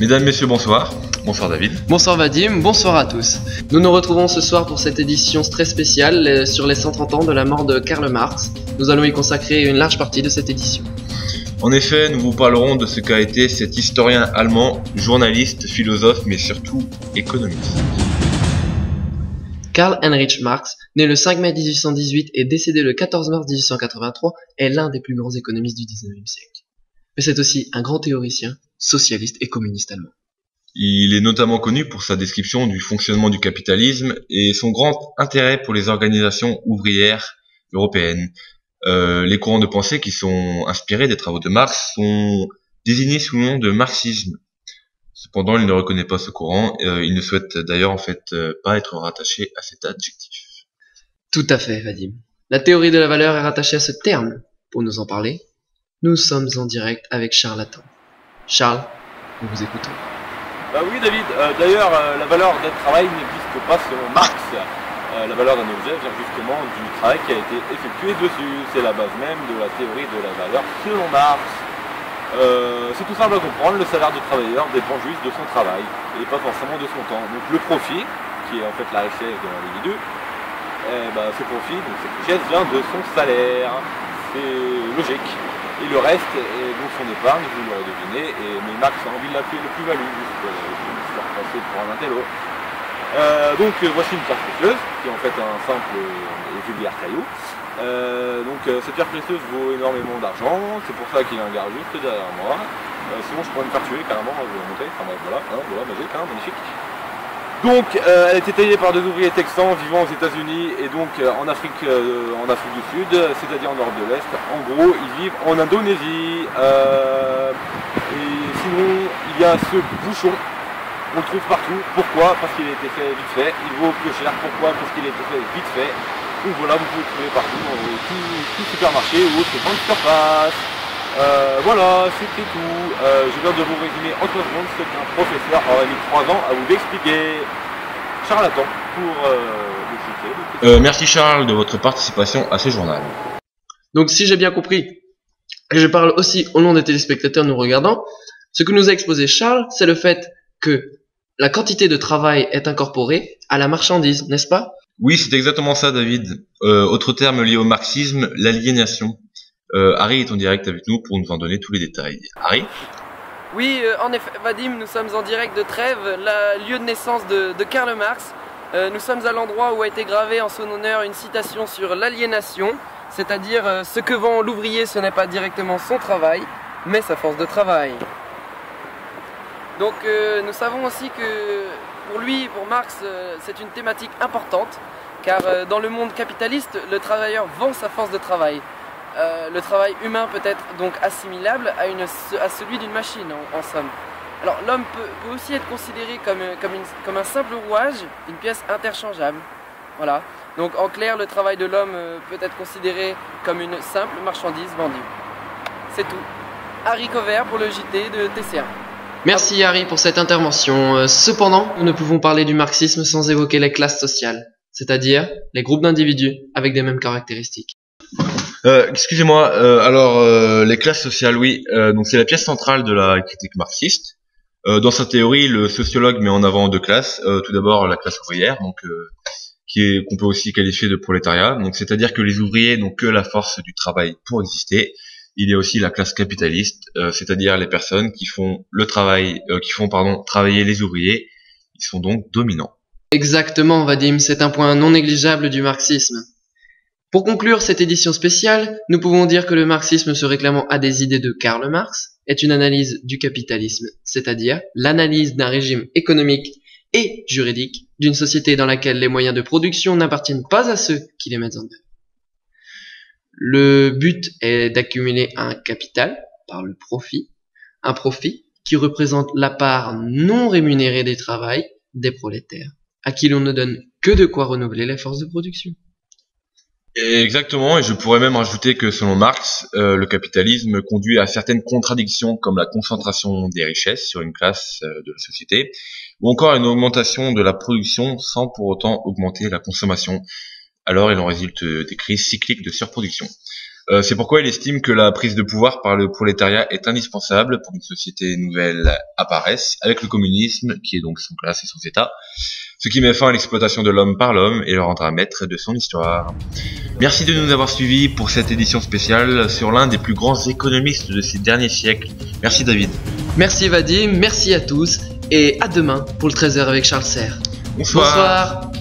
Mesdames, Messieurs, bonsoir. Bonsoir David. Bonsoir Vadim, bonsoir à tous. Nous nous retrouvons ce soir pour cette édition très spéciale sur les 130 ans de la mort de Karl Marx. Nous allons y consacrer une large partie de cette édition. En effet, nous vous parlerons de ce qu'a été cet historien allemand, journaliste, philosophe, mais surtout économiste. Karl Heinrich Marx, né le 5 mai 1818 et décédé le 14 mars 1883, est l'un des plus grands économistes du XIXe siècle. Mais c'est aussi un grand théoricien, socialiste et communiste allemand. Il est notamment connu pour sa description du fonctionnement du capitalisme et son grand intérêt pour les organisations ouvrières européennes. Les courants de pensée qui sont inspirés des travaux de Marx sont désignés sous le nom de marxisme. Cependant, il ne reconnaît pas ce courant, il ne souhaite d'ailleurs pas être rattaché à cet adjectif. Tout à fait, Vadim. La théorie de la valeur est rattachée à ce terme. Pour nous en parler, nous sommes en direct avec Charles Attend. Charles, nous vous écoutons. Oui David, d'ailleurs la valeur d'un travail n'existe pas selon Marx. La valeur d'un objet vient justement du travail qui a été effectué dessus. C'est la base même de la théorie de la valeur selon Marx. C'est tout simple à comprendre, le salaire du travailleur dépend juste de son travail et pas forcément de son temps. Donc le profit, qui est en fait la richesse de l'individu, ce profit, donc cette richesse vient de son salaire. C'est logique. Et le reste est donc son épargne, vous l'aurez deviné, mais Marx a envie de l'appeler le plus-value, juste pour se faire passer pour un intello. Donc voici une pierre précieuse, qui est en fait un simple et vulgaire caillou. Cette pierre précieuse vaut énormément d'argent, c'est pour ça qu'il y a un gars juste derrière moi. Sinon je pourrais me faire tuer carrément, je vais remonter, enfin bref, voilà, magique, magnifique. Donc elle a été taillée par deux ouvriers texans vivant aux États-Unis et donc en Afrique du Sud, c'est-à-dire en Europe de l'Est. En gros, ils vivent en Indonésie. Et sinon, il y a ce bouchon, on le trouve partout. Pourquoi? Parce qu'il a été fait vite fait. Il vaut peu cher. Pourquoi? Parce qu'il a été fait vite fait. Donc voilà, vous pouvez le trouver partout, dans tout supermarché ou autre grande surface. Voilà, c'était tout. Je viens de vous résumer en 3 secondes ce qu'un professeur aurait mis 3 ans à vous expliquer. Charles Attend pour le citer. Merci Charles de votre participation à ce journal. Donc si j'ai bien compris, et je parle aussi au nom des téléspectateurs nous regardant, ce que nous a exposé Charles, c'est le fait que la quantité de travail est incorporée à la marchandise, n'est-ce pas? Oui, c'est exactement ça David. Autre terme lié au marxisme, l'aliénation. Harry est en direct avec nous pour nous en donner tous les détails. Harry? Oui, en effet, Vadim, nous sommes en direct de Trèves, lieu de naissance de Karl Marx. Nous sommes à l'endroit où a été gravée en son honneur une citation sur l'aliénation, c'est-à-dire ce que vend l'ouvrier, ce n'est pas directement son travail, mais sa force de travail. Donc nous savons aussi que pour lui, pour Marx, c'est une thématique importante, car dans le monde capitaliste, le travailleur vend sa force de travail. Le travail humain peut être donc assimilable à celui d'une machine, en somme. Alors l'homme peut aussi être considéré comme un simple rouage, une pièce interchangeable. Voilà. Donc en clair, le travail de l'homme peut être considéré comme une simple marchandise vendue. C'est tout. Harry Cover pour le JT de TCA. Merci Harry pour cette intervention. Cependant, nous ne pouvons parler du marxisme sans évoquer les classes sociales, c'est-à-dire les groupes d'individus avec des mêmes caractéristiques. Excusez-moi, les classes sociales, oui, donc c'est la pièce centrale de la critique marxiste. Dans sa théorie, le sociologue met en avant 2 classes. Tout d'abord la classe ouvrière, donc qu'on peut aussi qualifier de prolétariat. Donc c'est-à-dire que les ouvriers n'ont que la force du travail pour exister. Il y a aussi la classe capitaliste, c'est-à-dire les personnes qui font travailler les ouvriers. Ils sont donc dominants. Exactement, Vadim, c'est un point non négligeable du marxisme. Pour conclure cette édition spéciale, nous pouvons dire que le marxisme se réclamant à des idées de Karl Marx est une analyse du capitalisme, c'est-à-dire l'analyse d'un régime économique et juridique d'une société dans laquelle les moyens de production n'appartiennent pas à ceux qui les mettent en œuvre. Le but est d'accumuler un capital par le profit, un profit qui représente la part non rémunérée des travail des prolétaires, à qui l'on ne donne que de quoi renouveler les forces de production. Exactement, et je pourrais même rajouter que selon Marx, le capitalisme conduit à certaines contradictions comme la concentration des richesses sur une classe de la société, ou encore à une augmentation de la production sans pour autant augmenter la consommation. Alors il en résulte des crises cycliques de surproduction. C'est pourquoi il estime que la prise de pouvoir par le prolétariat est indispensable pour qu'une société nouvelle apparaisse, avec le communisme, qui est donc sans classe et sans état, ce qui met fin à l'exploitation de l'homme par l'homme et le rendra maître de son histoire. Merci de nous avoir suivis pour cette édition spéciale sur l'un des plus grands économistes de ces derniers siècles. Merci David. Merci Vadim, merci à tous, et à demain pour le 13h avec Charles Serre. Bonsoir. Bonsoir.